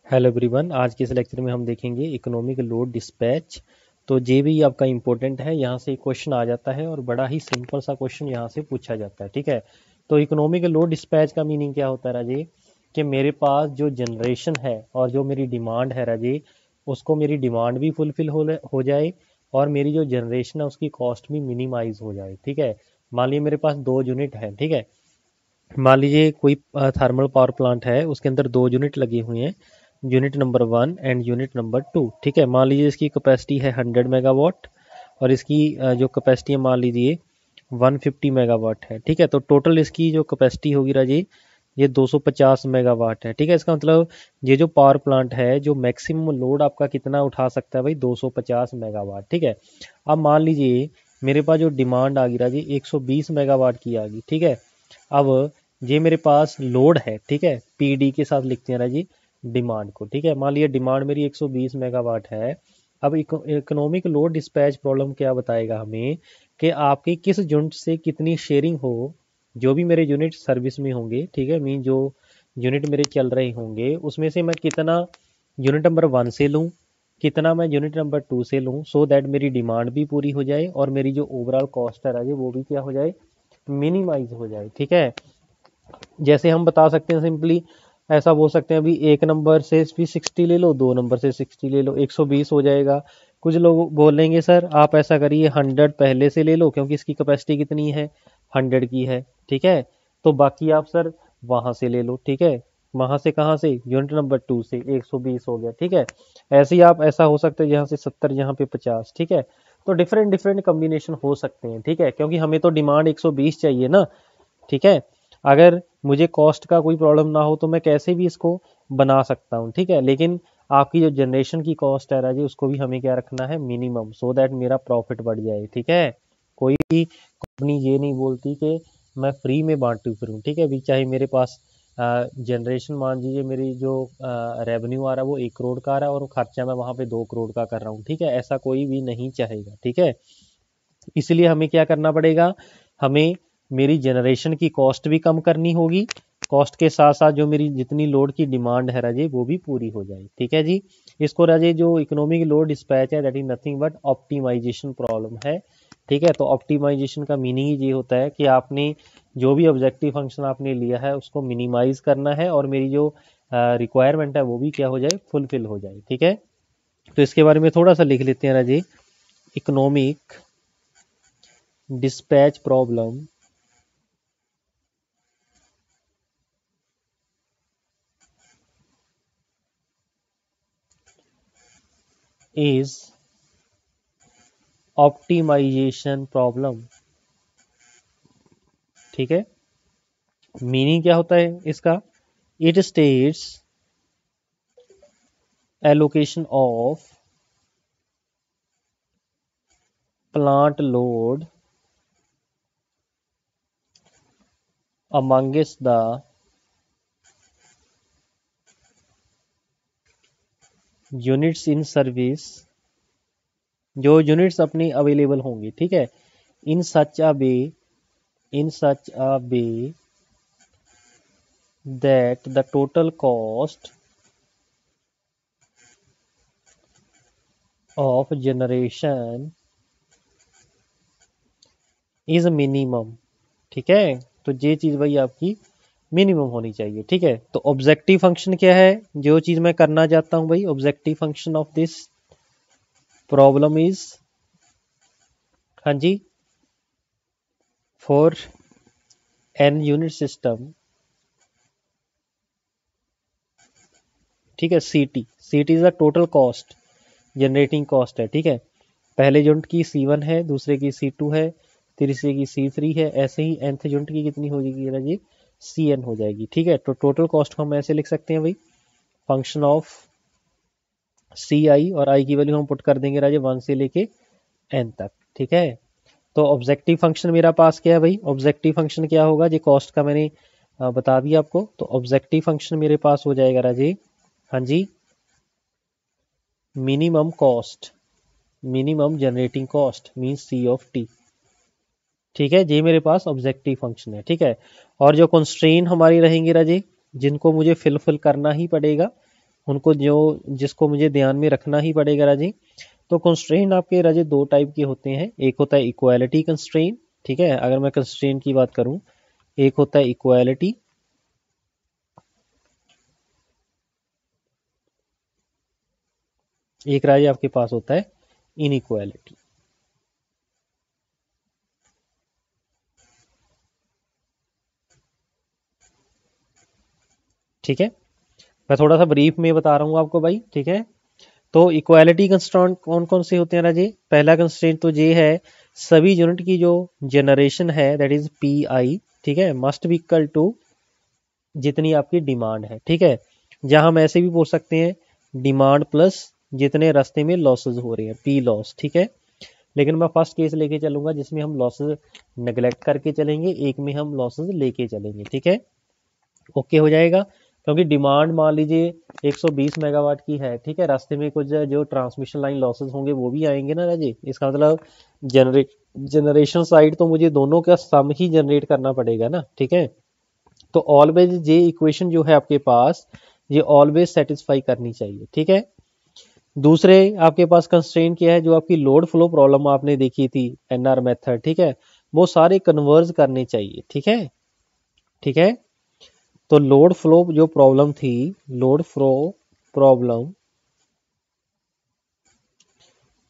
Hello everyone, आज के इस लेक्चर में हम देखेंगे इकोनॉमिक लोड डिस्पैच। तो ये भी आपका इम्पोर्टेंट है, यहाँ से क्वेश्चन आ जाता है और बड़ा ही सिंपल सा क्वेश्चन यहाँ से पूछा जाता है। ठीक है, तो इकोनॉमिक लोड डिस्पैच का मीनिंग क्या होता है राजे, कि मेरे पास जो जनरेशन है और जो मेरी डिमांड है राजे, उसको मेरी डिमांड भी फुलफिल हो जाए और मेरी जो जनरेशन है उसकी कॉस्ट भी मिनिमाइज हो जाए। ठीक है, मान लीजिए मेरे पास दो यूनिट है। ठीक है, मान लीजिए कोई थर्मल पावर प्लांट है, उसके अंदर दो यूनिट लगी हुई हैं, unit number 1 and unit number 2। ठीक है, मान लीजिए इसकी कैपेसिटी है 100 मेगावाट और इसकी जो कैपेसिटी है मान लीजिए 150 मेगावाट है। ठीक है, तो टोटल इसकी जो कैपेसिटी होगी राजी, ये 250 मेगावाट है। ठीक है, इसका मतलब ये जो पावर प्लांट है, जो मैक्सिमम लोड आपका कितना उठा सकता है भाई, 250 मेगावाट। ठीक है, अब मान लीजिए मेरे पास जो डिमांड आ गई राजी 120 मेगावाट की आ गई। ठीक है, अब ये मेरे पास लोड है। ठीक है, पीडी के साथ लिखते हैं राजी डिमांड को। ठीक है, मान लीजिए डिमांड मेरी 120 मेगावाट है। अब इकोनॉमिक लोड डिस्पैच प्रॉब्लम क्या बताएगा हमें, कि आपकी किस यूनिट से कितनी शेयरिंग हो, जो भी मेरे यूनिट सर्विस में होंगे। ठीक है, मीन जो यूनिट मेरे चल रहे होंगे उसमें से मैं कितना यूनिट नंबर 1 से लूँ, कितना मैं यूनिट नंबर 2 से लूँ, सो दैट मेरी डिमांड भी पूरी हो जाए और मेरी जो ओवरऑल कॉस्ट है राजे वो भी क्या हो जाए, मिनिमाइज हो जाए। ठीक है, जैसे हम बता सकते हैं सिंपली ऐसा बोल सकते हैं, अभी एक नंबर से भी 60 ले लो, दो नंबर से 60 ले लो, 120 हो जाएगा। कुछ लोग बोलेंगे सर आप ऐसा करिए 100 पहले से ले लो क्योंकि इसकी कैपेसिटी कितनी है, 100 की है। ठीक है, तो बाकी आप सर वहां से ले लो। ठीक है, वहां से कहाँ से, यूनिट नंबर 2 से 120 हो गया। ठीक है, ऐसे ही आप ऐसा हो सकता है यहाँ से 70, यहाँ पे 50। ठीक है, तो डिफरेंट डिफरेंट कॉम्बिनेशन हो सकते हैं। ठीक है, क्योंकि हमें तो डिमांड 120 चाहिए ना। ठीक है, अगर मुझे कॉस्ट का कोई प्रॉब्लम ना हो तो मैं कैसे भी इसको बना सकता हूँ। ठीक है, लेकिन आपकी जो जनरेशन की कॉस्ट है राजी, उसको भी हमें क्या रखना है, मिनिमम, सो दैट मेरा प्रॉफिट बढ़ जाए। ठीक है, कोई भी कंपनी ये नहीं बोलती कि मैं फ्री में बांटू फिरूँ। ठीक है, भी चाहे मेरे पास जनरेशन मान लीजिए मेरी जो रेवेन्यू आ रहा है वो 1 करोड़ का आ रहा है और खर्चा मैं वहाँ पे 2 करोड़ का कर रहा हूँ। ठीक है, ऐसा कोई भी नहीं चाहेगा। ठीक है, इसलिए हमें क्या करना पड़ेगा, हमें मेरी जनरेशन की कॉस्ट भी कम करनी होगी, कॉस्ट के साथ साथ जो मेरी जितनी लोड की डिमांड है राजे वो भी पूरी हो जाए। ठीक है जी, इसको राजे जो इकोनॉमिक लोड डिस्पैच है that is nothing but optimisation problem है। ठीक है, तो ऑप्टिमाइजेशन का मीनिंग ही ये होता है कि आपने जो भी ऑब्जेक्टिव फंक्शन आपने लिया है उसको मिनिमाइज करना है और मेरी जो रिक्वायरमेंट है वो भी क्या हो जाए, फुलफिल हो जाए। ठीक है, तो इसके बारे में थोड़ा सा लिख लेते हैं राजे, economic dispatch problem is optimization problem। ठीक है, मीनिंग क्या होता है इसका, it states allocation of plant load amongst the units in service, जो यूनिट्स अपनी अवेलेबल होंगी। ठीक है, इन सच अ वे, इन सच अ वे that the total cost of generation is minimum। ठीक है, तो ये चीज भाई आपकी मिनिमम होनी चाहिए। ठीक है, तो ऑब्जेक्टिव फंक्शन क्या है, जो चीज मैं करना चाहता हूं भाई, objective function of this problem is, हाँ जी, फॉर एन यूनिट सिस्टम। ठीक है, C T is the total cost, generating cost है। ठीक है, पहले यूनिट की C1 है, दूसरे की C2 है, तीसरे की C3 है, ऐसे ही nth यूनिट की कितनी हो जाएगी राजी, Cn हो जाएगी। ठीक है, तो टोटल कॉस्ट को हम ऐसे लिख सकते हैं भाई, फंक्शन ऑफ सी आई, और आई की वैल्यू हम पुट कर देंगे राजे 1 से लेके n तक। ठीक है, तो ऑब्जेक्टिव फंक्शन मेरा पास क्या है भाई, ऑब्जेक्टिव फंक्शन क्या होगा, जी कॉस्ट का मैंने बता दिया आपको, तो ऑब्जेक्टिव फंक्शन मेरे पास हो जाएगा राजे, हाँ जी, minimum cost, minimum generating cost means C of T. ठीक है, ये मेरे पास ऑब्जेक्टिव फंक्शन है। ठीक है, और जो कंस्ट्रेन हमारी रहेंगी राजे, जिनको मुझे फिलफिल करना ही पड़ेगा, उनको जो जिसको मुझे ध्यान में रखना ही पड़ेगा राजी। तो कंस्ट्रेंट आपके राजे दो टाइप के होते हैं, एक होता है इक्वालिटी कंस्ट्रेंट, ठीक है, अगर मैं कंस्ट्रेंट की बात करूं, एक होता है इक्वालिटी, एक राजे आपके पास होता है इनइक्वालिटी। ठीक है, मैं थोड़ा सा ब्रीफ में बता रहा हूं आपको भाई, ठीक है। तो इक्वालिटी कंस्ट्रेंट कौन कौन से होते हैं राजे? पहला कंस्ट्रेंट तो ये है, सभी यूनिट की जो जनरेशन है दैट इज पी आई, ठीक है, मस्ट बी इक्वल टू जितनी आपकी डिमांड है, ठीक है। जहां हम ऐसे भी बोल सकते हैं डिमांड प्लस जितने रास्ते में लॉसेस हो रहे हैं, पी लॉस, ठीक है। लेकिन मैं फर्स्ट केस लेके चलूंगा जिसमें हम लॉसेस नेग्लेक्ट करके चलेंगे, एक में हम लॉसेस लेके चलेंगे, ठीक है। ओके हो जाएगा, क्योंकि डिमांड मान लीजिए 120 मेगावाट की है, ठीक है, रास्ते में कुछ जो ट्रांसमिशन लाइन लॉसेस होंगे वो भी आएंगे ना राजी, इसका मतलब जनरेशन साइड तो मुझे दोनों का सम ही जनरेट करना पड़ेगा ना, ठीक है। तो ऑलवेज ये इक्वेशन जो है आपके पास, ये ऑलवेज सेटिस्फाई करनी चाहिए, ठीक है। दूसरे आपके पास कंस्ट्रेंट क्या है, जो आपकी लोड फ्लो प्रॉब्लम आपने देखी थी एनआर मेथड, ठीक है, वो सारे कन्वर्ज करने चाहिए, ठीक है, ठीक है। तो लोड फ्लो जो प्रॉब्लम थी, लोड फ्लो प्रॉब्लम,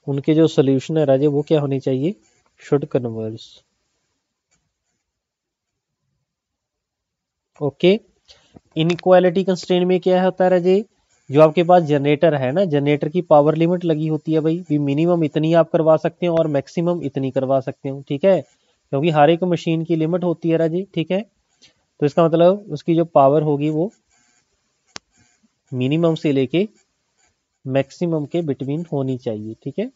उनके जो सोल्यूशन है राजे वो क्या होने चाहिए, should converge. Okay, inequality constraint में क्या होता है राजे, जो आपके पास जनरेटर है ना, जनरेटर की पावर लिमिट लगी होती है भाई, भी मिनिमम इतनी आप करवा सकते हो और मैक्सिमम इतनी करवा सकते हो, ठीक है, क्योंकि हर एक मशीन की लिमिट होती है राजी, ठीक है। तो इसका मतलब उसकी जो पावर होगी वो मिनिमम से लेके मैक्सिमम के बिटवीन होनी चाहिए, ठीक है।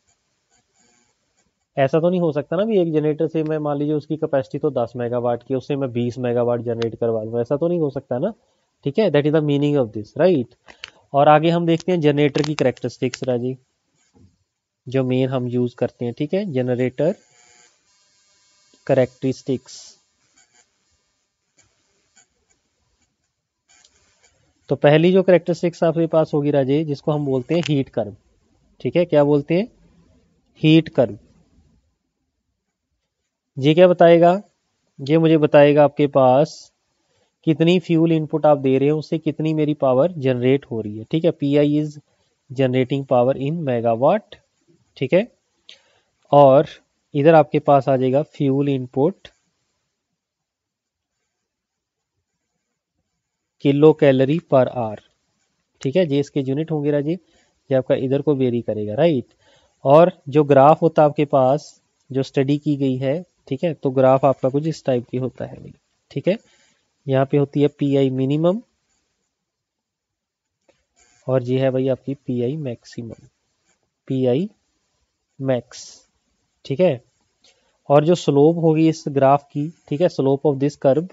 ऐसा तो नहीं हो सकता ना भी एक जनरेटर से मैं मान लीजिए उसकी कैपेसिटी तो 10 मेगावाट की, उससे मैं 20 मेगावाट जनरेट करवा लूँ, ऐसा तो नहीं हो सकता ना, ठीक है। That is the meaning of this, right. और आगे हम देखते हैं जनरेटर की करेक्टरिस्टिक्स राजी, जो मेन हम यूज करते हैं, ठीक है, जनरेटर करेक्टरिस्टिक्स। तो पहली जो करेक्टरिस्टिक्स आपके पास होगी राजे, जिसको हम बोलते हैं हीट कर्व, ठीक है, क्या बोलते हैं, हीट कर्व। ये क्या बताएगा, ये मुझे बताएगा आपके पास कितनी फ्यूल इनपुट आप दे रहे हो, उससे कितनी मेरी पावर जनरेट हो रही है, ठीक है। P I is generating power in megawatt, ठीक है। और इधर आपके पास आ जाएगा फ्यूल इनपुट किलो कैलोरी पर आवर, ठीक है, ये इसके यूनिट होंगे राजी, ये आपका इधर को वेरी करेगा, राइट। और जो ग्राफ होता है आपके पास, जो स्टडी की गई है, ठीक है, तो ग्राफ आपका कुछ इस टाइप की होता है भाई, ठीक है। यहाँ पे होती है पी आई मिनिमम और ये है भाई आपकी P I maximum, P I max, ठीक है। और जो स्लोप होगी इस ग्राफ की, ठीक है, स्लोप ऑफ दिस कर्व,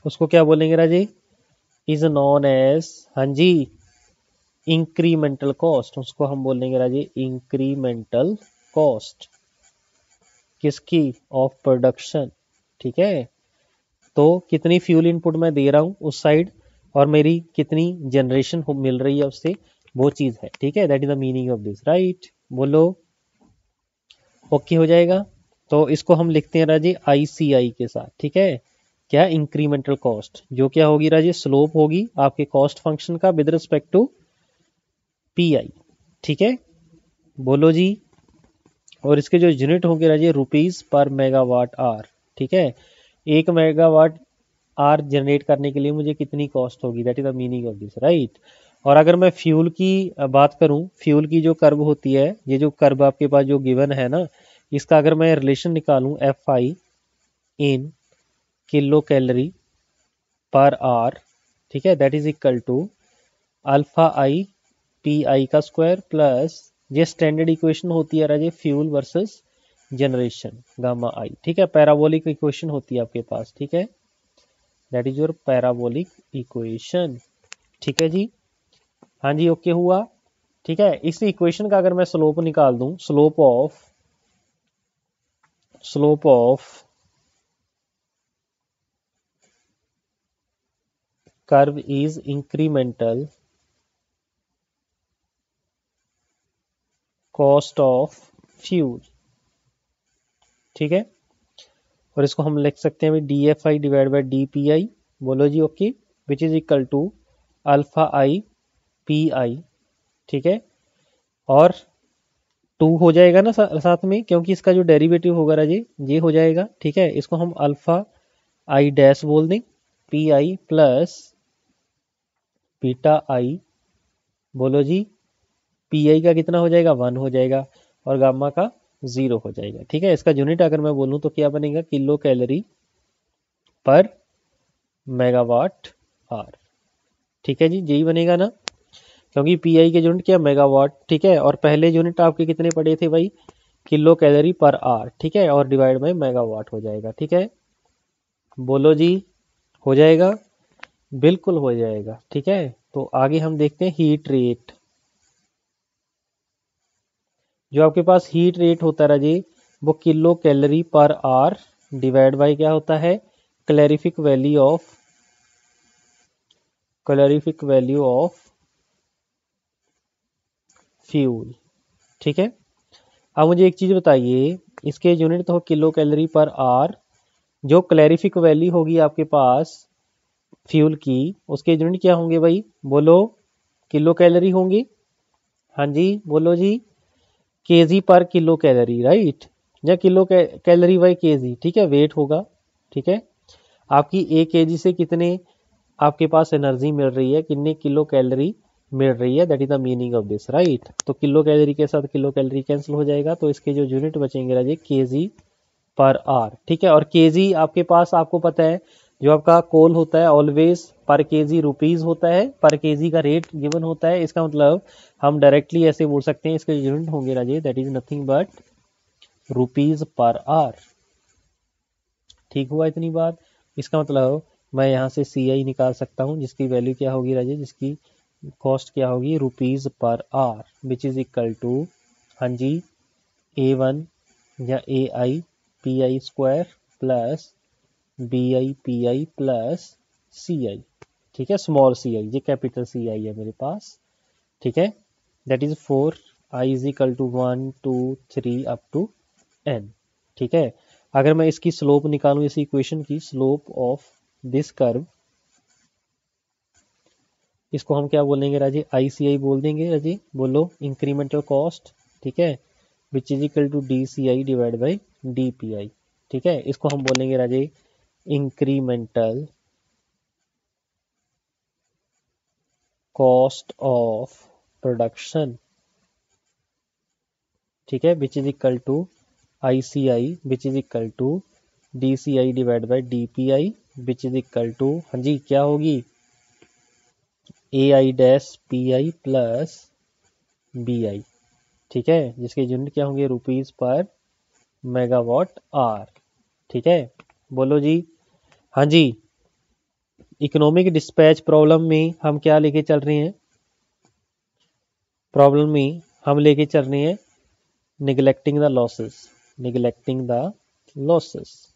उसको क्या बोलेंगे राजी, इज नॉन एज, हाँ जी, इंक्रीमेंटल कॉस्ट, उसको हम बोलेंगे राजी इंक्रीमेंटल कॉस्ट, किसकी, ऑफ प्रोडक्शन, ठीक है। तो कितनी फ्यूल इनपुट मैं दे रहा हूं उस साइड और मेरी कितनी जनरेशन मिल रही है उससे, वो चीज है, ठीक है। That is the meaning of this, right, बोलो। ओके हो जाएगा। तो इसको हम लिखते हैं राजी आईसीआई के साथ, ठीक है, क्या, इंक्रीमेंटल कॉस्ट, जो क्या होगी राजी, स्लोप होगी आपके कॉस्ट फंक्शन का with respect to P I, ठीक है, बोलो जी। और इसके जो यूनिट होंगे राजी रुपीज पर मेगावाट आर, ठीक है, एक मेगावाट आर जनरेट करने के लिए मुझे कितनी कॉस्ट होगी, that is the meaning of this, right. और अगर मैं फ्यूल की बात करूं, फ्यूल की जो कर्व होती है, ये जो कर्व आपके पास जो गिवन है ना, इसका अगर मैं रिलेशन निकालूं F I in kilo calorie per are, ठीक है, that is equal to alpha I P I का स्क्वायर प्लस ये स्टैंडर्ड इक्वेशन होती है Raje fuel versus generation gamma I, ठीक है, पैराबोलिक इक्वेशन होती है आपके पास, ठीक है, that is your parabolic equation, ठीक है जी, हाँ जी, ओके हुआ, ठीक है। इस इक्वेशन का अगर मैं स्लोप निकाल दूं, slope of curve is incremental cost of fuel. ठीक है, और इसको हम लिख सकते हैं D F I divide by D P I. बोलो जी okay, which is equal to alpha I P I. ठीक है, और 2 हो जाएगा ना साथ में, क्योंकि इसका जो डेरिवेटिव होगा राजे ये हो जाएगा। ठीक है, इसको हम अल्फा आई डैश बोल दें, पी आई प्लस बीटा आई। बोलो जी, पी आई का कितना हो जाएगा, 1 हो जाएगा, और गामा का 0 हो जाएगा। ठीक है, इसका यूनिट अगर मैं बोलूं तो क्या बनेगा, किलो कैलोरी पर मेगावाट आवर। ठीक है जी, यही बनेगा ना, क्योंकि पी आई के यूनिट क्या, मेगावाट। ठीक है, और पहले यूनिट आपके कितने पड़े थे भाई, किलो कैलोरी पर आवर। ठीक है, और डिवाइड बाई मेगावाट हो जाएगा। ठीक है, बोलो जी, हो जाएगा, बिल्कुल हो जाएगा। ठीक है, तो आगे हम देखते हैं हीट रेट। जो आपके पास हीट रेट होता है राजी, वो kilo calorie per hour divide by क्या होता है, कैलोरीफिक वैल्यू ऑफ फ्यूल। ठीक है, अब मुझे एक चीज बताइए, इसके यूनिट तो किलो कैलोरी पर आवर, जो कैलोरीफिक वैल्यू होगी आपके पास फ्यूल की, उसके यूनिट क्या होंगे भाई, बोलो, किलो कैलोरी होंगी। हाँ जी, बोलो जी, केजी पर किलो कैलोरी, राइट, या किलो कैलोरी बाई केजी। ठीक है, वेट होगा। ठीक है, आपकी 1 केजी से कितने आपके पास एनर्जी मिल रही है, कितने किलो कैलोरी मिल रही है, that is the meaning of this, right. तो किलो कैलोरी के साथ किलो कैलोरी कैंसिल हो जाएगा, तो इसके जो यूनिट बचेंगे राजे, केजी पर आवर। ठीक है, और केजी आपके पास, आपको पता है जो आपका कोल होता है ऑलवेज पर केजी रुपीज होता है, पर केजी का रेट गिवन होता है। इसका मतलब हम डायरेक्टली ऐसे बोल सकते हैं, इसके यूनिट होंगे Raje, that is nothing but rupees per hour. ठीक हुआ इतनी बात। इसका मतलब मैं यहाँ से सी आई निकाल सकता हूँ, जिसकी वैल्यू क्या होगी राजे, जिसकी कॉस्ट क्या होगी, rupees per hour, which is equal to, हाँ जी, A1 या a I P I square plus B I P I plus C I. ठीक है, स्मॉल सी आई, ये कैपिटल सी आई है मेरे पास। ठीक है, that is 4 I is equal to 1 2 3 up to n। ठीक है, अगर मैं इसकी स्लोप निकालूं, इस इक्वेशन की स्लोप ऑफ दिस कर्व, इसको हम क्या बोलेंगे राजी, ICI बोल देंगे राजी। बोलो, इंक्रीमेंटल कॉस्ट। ठीक है, which is equal to DCI divide by DPI। ठीक है, इसको हम बोलेंगे राजी इंक्रीमेंटल कॉस्ट ऑफ प्रोडक्शन। ठीक है, which is equal to ICI which is equal to DCI divide by DPI which is equal to, हाँ जी, क्या होगी, AI dash PI plus BI। ठीक है, जिसके यूनिट क्या होंगे, रुपीज पर मेगावाट आवर। ठीक है, बोलो जी, हाँ जी, इकोनॉमिक डिस्पैच प्रॉब्लम में हम क्या लेके चल रहे हैं, प्रॉब्लम में हम लेके चल रहे हैं निगलेक्टिंग द लॉसेस।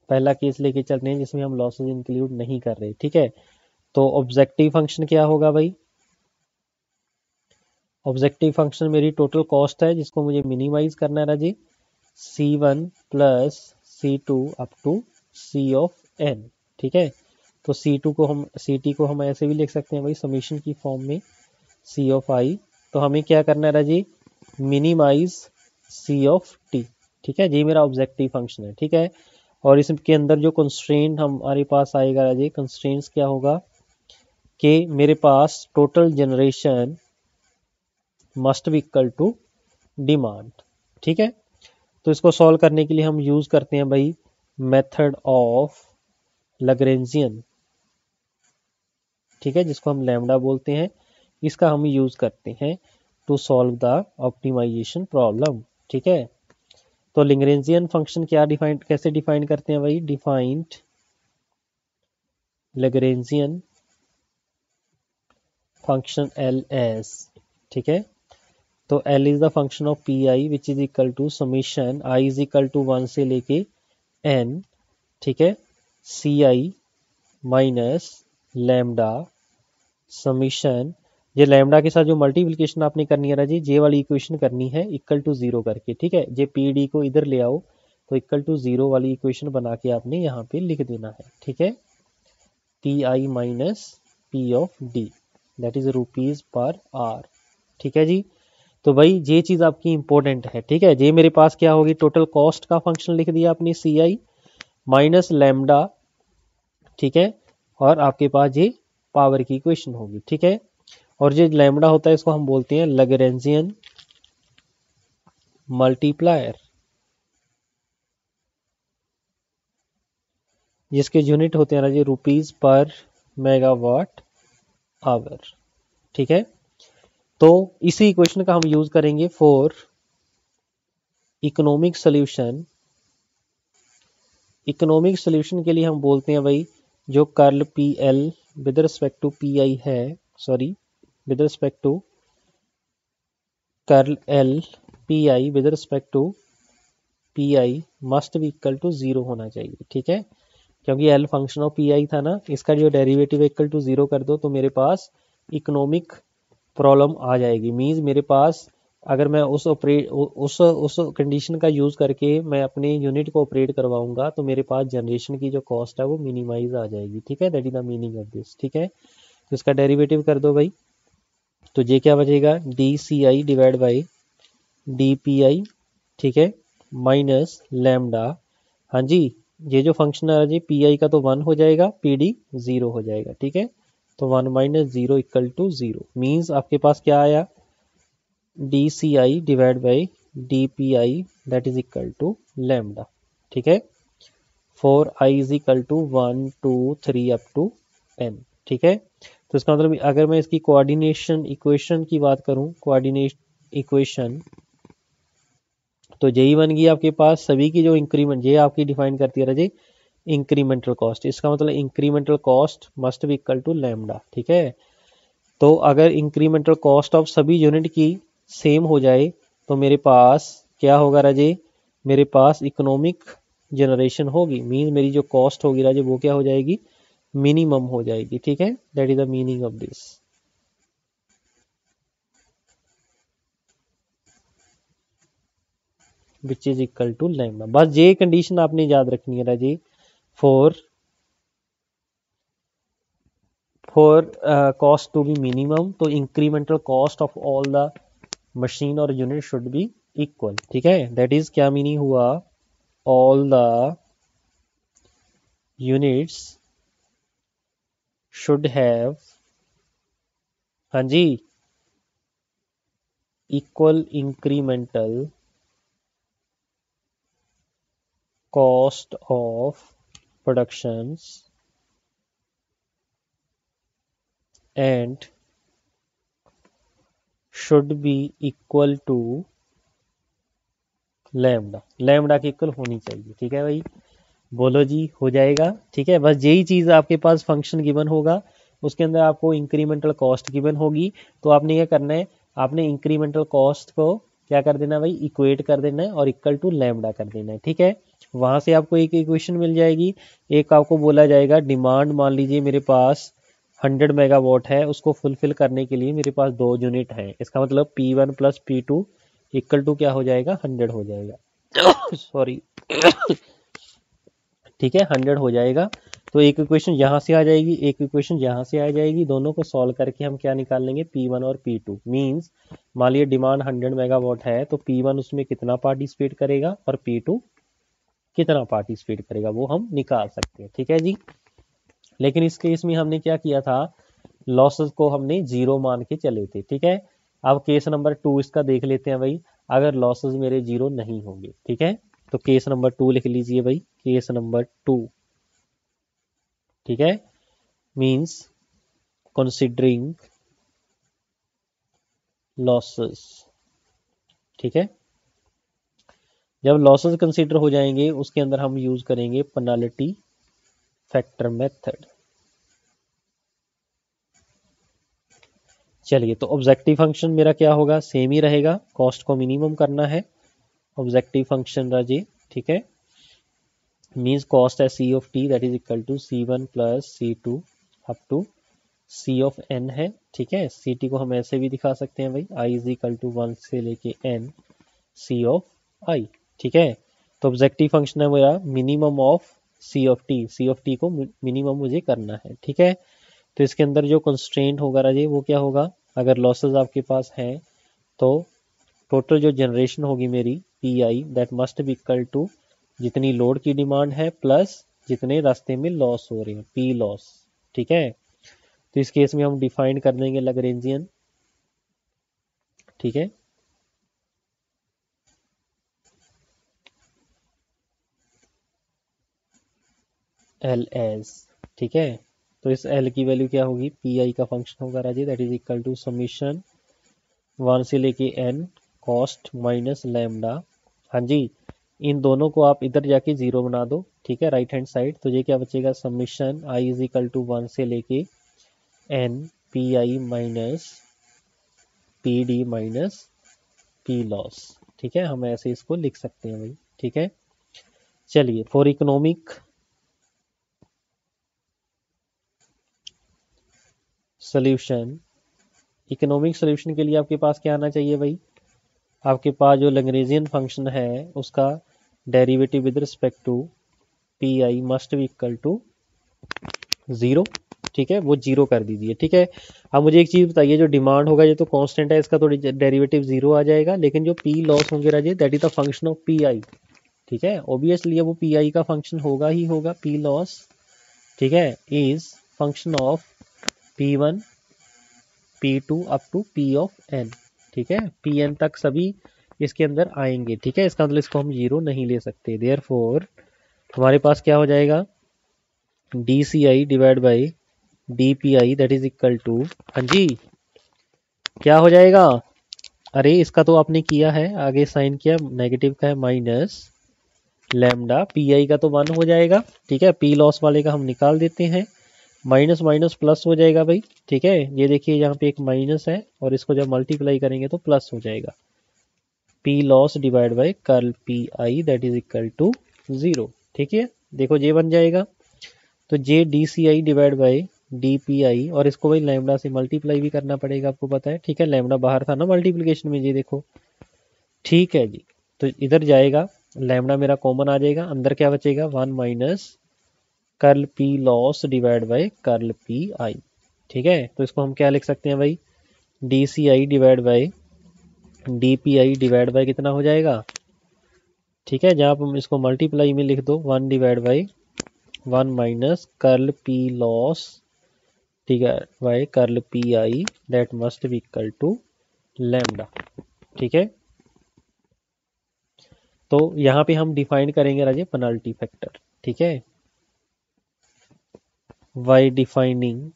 पहला केस लेके चल रहे हैं जिसमें हम लॉसेस इंक्लूड नहीं कर रहे। ठीक है, तो ऑब्जेक्टिव फंक्शन क्या होगा भाई, ऑब्जेक्टिव फंक्शन मेरी टोटल कॉस्ट है, जिसको मुझे मिनिमाइज करना है Raji, C1 plus C2 up to C of n। ठीक है, तो CT को हम ऐसे भी लिख सकते हैं भाई, समीशन की फॉर्म में, C ऑफ i। तो हमें क्या करना है राजी, मिनिमाइज C ऑफ t। ठीक है, ये मेरा ऑब्जेक्टिव फंक्शन है। ठीक है, और इसके अंदर जो कंस्ट्रेंट हमारे पास आएगा राजी, कंस्ट्रेंट्स क्या होगा कि मेरे पास total generation must be equal to demand. ठीक है, तो इसको सॉल्व करने के लिए हम यूज करते हैं भाई मेथड ऑफ लैग्रेंजियन। ठीक है, जिसको हम लैम्डा बोलते हैं, इसका हम यूज करते हैं to solve the optimisation problem. ठीक है, तो लैग्रेंजियन फंक्शन कैसे डिफाइन करते हैं भाई, defined Lagrangian function L as. ठीक है, तो L is the function of P I which is equal to summation i is equal to 1 से लेके n। ठीक है, C I minus lambda summation, ये लैम्डा के साथ जो मल्टीप्लिकेशन आपने करनी है राजी, जे वाली इक्वेशन करनी है इक्वल टू जीरो करके, ठीक है। जे पी डी को इधर ले आओ तो इक्वल टू जीरो वाली इक्वेशन बना के आपने यहाँ पे लिख देना है, ठीक है। P I minus P of D that is rupees per are, ठीक है जी। तो भाई ये चीज आपकी इंपॉर्टेंट है, ठीक है। ये मेरे पास क्या होगी, टोटल कॉस्ट का फंक्शन लिख दिया आपने सी आई माइनस लैम्डा, ठीक है। और आपके पास ये पावर की इक्वेशन होगी, ठीक है। और जो लैम्डा होता है इसको हम बोलते हैं लैग्रेंजियन मल्टीप्लायर, जिसके यूनिट होते हैं ना जी रुपीज पर मेगावाट आवर, ठीक है। तो इसी इक्वेशन का हम यूज करेंगे for economic solution. Economic solution के लिए हम बोलते हैं भाई जो curl P L with respect to P I है, sorry with respect to curl L P I with respect to P I must be equal to zero होना चाहिए, ठीक है। क्योंकि L function of P I था ना, इसका जो डेरिवेटिव इक्वल टू जीरो कर दो तो मेरे पास इकोनॉमिक प्रॉब्लम आ जाएगी। मींस मेरे पास अगर मैं उस कंडीशन का यूज करके मैं अपने यूनिट को ऑपरेट करवाऊंगा तो मेरे पास जनरेशन की जो कॉस्ट है वो मिनिमाइज आ जाएगी, ठीक है। That is the meaning of this, ठीक है। तो इसका डेरिवेटिव कर दो भाई, तो ये क्या बचेगा, D C I divide by D P I, ठीक है, माइनस लैम्डा, हाँ जी ये जो फंक्शन है जी पी आई का तो 1 हो जाएगा, पी डी 0 हो जाएगा, ठीक है। तो 1 माइनस 0 इक्वल टू 0 मीन्स आपके पास क्या आया, D C I divide by D P I that is equal to lambda, ठीक है। For I is equal to 1 2 3 up to n, ठीक है। तो इसका मतलब अगर मैं इसकी कोऑर्डिनेशन इक्वेशन की बात करूं, कोऑर्डिनेट इक्वेशन, तो यही बन गई आपके पास सभी की जो इंक्रीमेंट, ये आपकी डिफाइन करती है राजे इंक्रीमेंटल कॉस्ट। इसका मतलब incremental cost must be equal to lambda, ठीक है। तो अगर इंक्रीमेंटल कॉस्ट ऑफ सभी यूनिट की सेम हो जाए तो मेरे पास क्या होगा राजे, मेरे पास इकोनॉमिक जनरेशन होगी, मीन मेरी जो कॉस्ट होगी राजे वो क्या हो जाएगी, मिनिमम हो जाएगी, ठीक है। That is the meaning of this, which is equal to lambda. बस ये कंडीशन आपने याद रखनी है Raje for cost to be minimum, तो incremental cost of all the machine और unit should be equal, ठीक है। that is क्या मीनिंग हुआ, all the units should have, हाँ जी, equal incremental cost of productions and should be equal to lambda, lambda की equal होनी चाहिए, ठीक है भाई। बोलो जी हो जाएगा, ठीक है। बस यही चीज आपके पास फंक्शन गिवन होगा, उसके अंदर आपको इंक्रीमेंटल कॉस्ट गिवन होगी, तो आपने क्या करना है, आपने इंक्रीमेंटल कॉस्ट को क्या कर देना भाई, इक्वेट कर देना है और इक्वल टू लैम्डा कर देना है, ठीक है। वहां से आपको एक इक्वेशन मिल जाएगी, एक आपको बोला जाएगा डिमांड, मान लीजिए मेरे पास 100 मेगावाट है, उसको फुलफिल करने के लिए मेरे पास 2 यूनिट है, इसका मतलब P1 plus P2 equal to क्या हो जाएगा, 100 हो जाएगा सॉरी ठीक है, 100 हो जाएगा। तो एक इक्वेशन यहाँ से आ जाएगी, एक इक्वेशन यहाँ से आ जाएगी, दोनों को सॉल्व करके हम क्या निकाल लेंगे, P1 और P2। मींस मान लीजिए डिमांड 100 मेगावाट है तो P1 उसमें कितना पार्टिसिपेट करेगा और P2 कितना पार्टिसिपेट करेगा वो हम निकाल सकते हैं, ठीक है जी। लेकिन इस केस में हमने क्या किया था, लॉसेस को हमने 0 मान के चले थे, ठीक है। अब केस नंबर 2 इसका देख लेते हैं भाई, अगर लॉसेस मेरे 0 नहीं होंगे, ठीक है। तो केस नंबर 2 लिख लीजिए भाई, केस नंबर 2, ठीक है। मींस कंसीडरिंग लॉसेस, ठीक है। जब लॉसेस कंसीडर हो जाएंगे उसके अंदर हम यूज करेंगे पेनल्टी फैक्टर मेथड। चलिए, तो ऑब्जेक्टिव फंक्शन मेरा क्या होगा, सेम ही रहेगा, कॉस्ट को मिनिमम करना है, ऑब्जेक्टिव फंक्शन राजी, ठीक है। मीन्स कॉस्ट है C of T that is equal to C1 plus C2 up to C of N है, ठीक है। सी टी को हम ऐसे भी दिखा सकते हैं भाई, आई इज इक्वल टू 1 से लेके एन सी ऑफ आई, ठीक है। तो ऑब्जेक्टिव फंक्शन है मेरा minimum of C of T, C of T को मिनिमम मुझे करना है, ठीक है। तो इसके अंदर जो कंस्ट्रेंट होगा राजे वो क्या होगा, अगर लॉसेस आपके पास हैं तो टोटल जो जनरेशन होगी मेरी P I that must be equal to जितनी लोड की डिमांड है प्लस जितने रास्ते में लॉस हो रहे हैं, पी लॉस, ठीक है। तो इस केस में हम डिफाइन कर देंगे लैग्रेंजियन, ठीक है। एल एज, ठीक है। तो इस एल की वैल्यू क्या होगी, पी आई का फंक्शन होगा Raje that is equal to summation 1 से लेके एन कॉस्ट माइनस लैम्डा, हाँ जी। इन दोनों को आप इधर जाके जीरो बना दो, ठीक है, राइट हैंड साइड। तो ये क्या बचेगा, summation I is equal to 1 से लेके N P I minus P D minus P loss, ठीक है। हम ऐसे इसको लिख सकते हैं भाई, ठीक है। चलिए for economic solution, economic solution के लिए आपके पास क्या आना चाहिए भाई, आपके पास जो लैग्रेंजियन फंक्शन है उसका derivative with respect to P I must be equal to zero, ठीक है, वो जीरो कर दीजिए, ठीक है। अब मुझे एक चीज बताइए, जो डिमांड होगा ये तो कांस्टेंट है, इसका थोड़ी डेरिवेटिव जीरो आ जाएगा, लेकिन जो पी लॉस होंगे Raje that is the function of P I, ठीक है। ऑब्वियसली वो पी आई का फंक्शन होगा ही होगा, पी लॉस, ठीक है, is function of P1 P2 up to P of n, ठीक है। Pn तक सभी इसके अंदर आएंगे, ठीक है। इसका मतलब इसको हम जीरो नहीं ले सकते, देयरफॉर हमारे पास क्या हो जाएगा, DCI divide by DPI that is equal to, हाँ जी, क्या हो जाएगा, अरे इसका तो आपने किया है, आगे साइन किया, नेगेटिव का है माइनस लैम्डा, पी आई का तो 1 हो जाएगा, ठीक है। पी लॉस वाले का हम निकाल देते हैं, माइनस माइनस प्लस हो जाएगा भाई, ठीक है। ये देखिए यहाँ पे एक माइनस है और इसको जब मल्टीप्लाई करेंगे तो प्लस हो जाएगा, P loss divide by curl P I that is equal to zero, ठीक है। देखो ये बन जाएगा, तो J D C I divide by D P I, और इसको भाई लैम्डा से मल्टीप्लाई भी करना पड़ेगा, आपको पता है, ठीक है। लैम्डा बाहर था ना मल्टीप्लीकेशन में, ये देखो, ठीक है जी। तो इधर जाएगा, लैम्डा मेरा कॉमन आ जाएगा, अंदर क्या बचेगा, 1 minus curl P loss divide by curl P I, ठीक है। तो इसको हम क्या लिख सकते हैं भाई, D C I divide by D P I divide by कितना हो जाएगा, ठीक है। जहाँ हम इसको मल्टीप्लाई में लिख दो, 1 divide by 1 minus curl P loss divide by curl P I that must be equal to lambda, ठीक है। तो यहाँ पे हम डिफाइन करेंगे राजे पेनल्टी फैक्टर, ठीक है। Why defining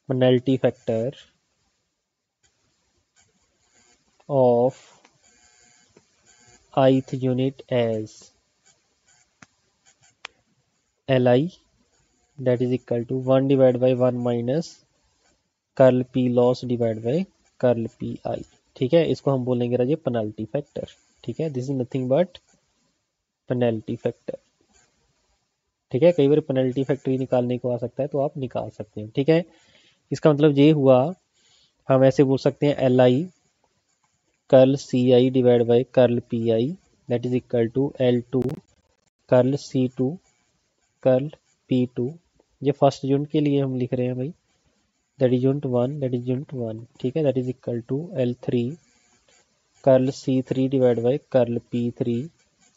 penalty factor of ith unit as Li that is equal to 1 divided by 1 minus curl P loss divided by curl Pi, ठीक है। इसको हम बोलेंगे राजे पेनल्टी फैक्टर, ठीक है। This is nothing but penalty factor, ठीक है। कई बार पेनल्टी फैक्टर ही निकालने को आ सकता है तो आप निकाल सकते हैं, ठीक है। इसका मतलब ये हुआ, हम ऐसे बोल सकते हैं Li curl C I divide by curl P I that is equal to L2 curl C2 curl P2, ये फर्स्ट यूनिट के लिए हम लिख रहे हैं भाई, that is unit 1, that is unit 1, ठीक है। That is equal to L3 curl C3 divide by curl P3,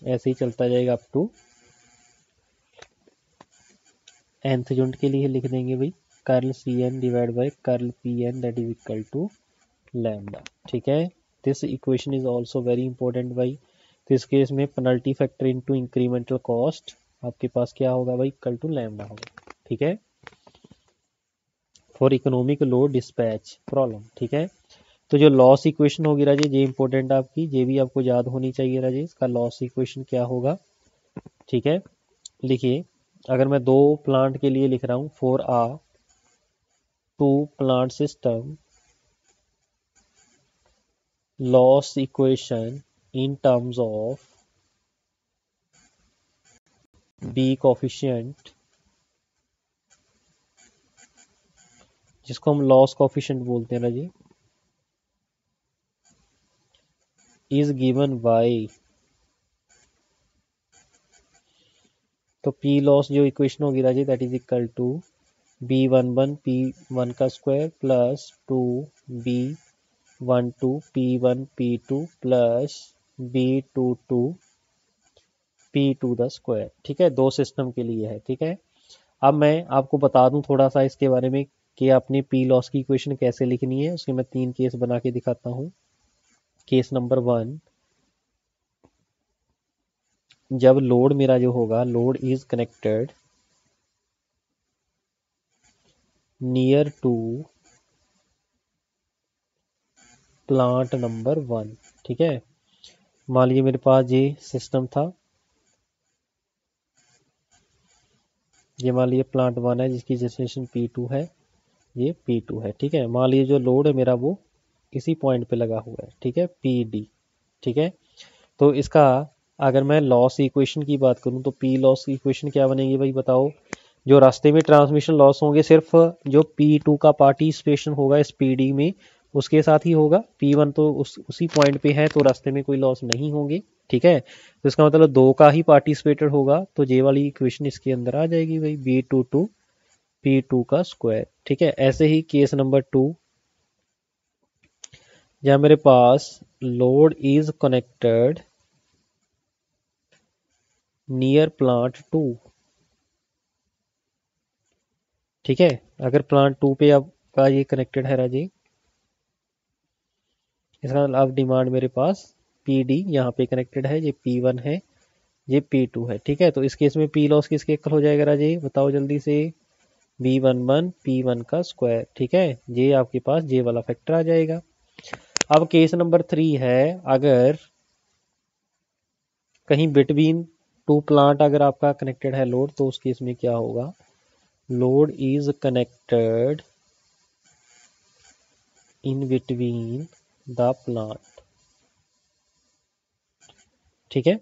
ऐसे ही चलता जाएगा अप टू nth यूनिट के लिए लिख देंगे भाई, curl Cn divide by curl Pn that is equal to lambda, ठीक है। This equation is also very important भाई। तो इस केस में penalty factor into incremental cost आपके पास क्या होगा भाई, इक्वल टू लैम्डा होगा, ठीक है। For economic load dispatch problem, ठीक है। तो जो लॉस इक्वेशन होगी राजे ये इंपॉर्टेंट आपकी, ये भी आपको याद होनी चाहिए राजे, इसका लॉस इक्वेशन क्या होगा, ठीक है। लिखिए, अगर मैं दो प्लांट के लिए लिख रहा हूँ, for a two plant system loss equation in terms of B coefficient, जिसको हम लॉस कोफिशिएंट बोलते हैं ना जी, इज गिवन बाय, तो पी लॉस जो इक्वेशन होगी राजी that is equal to B11 P1 का square plus 2B12 P1 P2 plus B22 P2 the square. ठीक है, दो सिस्टम के लिए है। ठीक है, अब मैं आपको बता दूं थोड़ा सा इसके बारे में कि आपने पी लॉस की इक्वेशन कैसे लिखनी है। उसके मैं 3 केस बना के दिखाता हूं। केस नंबर 1, जब लोड मेरा जो होगा, load is connected near to plant number 1। ठीक है, मान लीजिए मेरे पास ये सिस्टम था, ये मान लीजिए प्लांट 1 है जिसकी रजिस्ट्रेशन P2 है, ये P2 है। ठीक है, मान लीजिए जो लोड है मेरा वो इसी पॉइंट पे लगा हुआ है। ठीक है, PD। ठीक है, तो इसका अगर मैं लॉस इक्वेशन की बात करूं तो पी लॉस की इक्वेशन क्या बनेगी भाई बताओ। जो रास्ते में ट्रांसमिशन लॉस होंगे सिर्फ जो P2 का पार्टिसिपेशन होगा इस PD में उसके साथ ही होगा। P1 तो उसी पॉइंट पे है तो रास्ते में कोई लॉस नहीं होंगे। ठीक है, तो इसका मतलब 2 का ही पार्टिसिपेटेड होगा, तो ये वाली इक्वेशन इसके अंदर आ जाएगी भाई, B22 P2 का स्क्वायर। ठीक है, ऐसे ही केस नंबर 2, जहां मेरे पास load is connected near plant 2। ठीक है, अगर प्लांट 2 पे आपका ये कनेक्टेड है राजी, इसका अब डिमांड मेरे पास PD यहाँ पे कनेक्टेड है, ये P1 है, ये P2 है। ठीक है, तो इस केस में पी लॉस किसके इक्वल हो जाएगा राजी बताओ जल्दी से, B11 P1 का स्क्वायर। ठीक है, ये आपके पास जे वाला फैक्टर आ जाएगा। अब केस नंबर 3 है, अगर कहीं बिटवीन 2 प्लांट अगर आपका कनेक्टेड है लोड, तो उस केस में क्या होगा, load is connected in between the plant. ठीक है,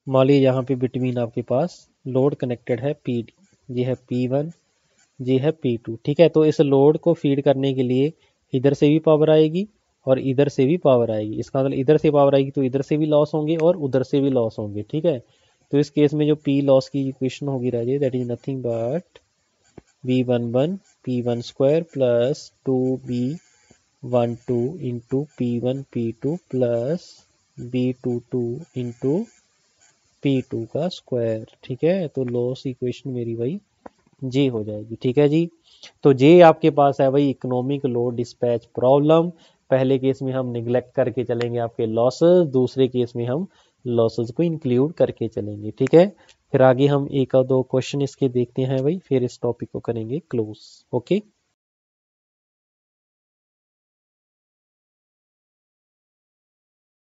मान लीजिए यहाँ पे बिटवीन आपके पास लोड कनेक्टेड है PD, ये है P1, ये है P2। ठीक है, तो इस लोड को फीड करने के लिए इधर से भी पावर आएगी और इधर से भी पावर आएगी। इसका मतलब इधर से पावर आएगी तो इधर से भी लॉस होंगे और उधर से भी लॉस होंगे। ठीक है, तो इस केस में जो पी लॉस की इक्वेशन होगी Raje that is nothing but B11 P1 square plus 2B12 into P1 P2 plus B22 into P2 का स्क्वायर। ठीक है, तो लॉस इक्वेशन मेरी भाई जी हो जाएगी। ठीक है जी, तो जे आपके पास है भाई इकोनॉमिक लोड डिस्पैच प्रॉब्लम। पहले केस में हम निगलेक्ट करके चलेंगे आपके लॉसेस, दूसरे केस में हम लॉसेस को इंक्लूड करके चलेंगे। ठीक है, फिर आगे हम एक और दो क्वेश्चन इसके देखते हैं भाई, फिर इस टॉपिक को करेंगे क्लोज। ओके।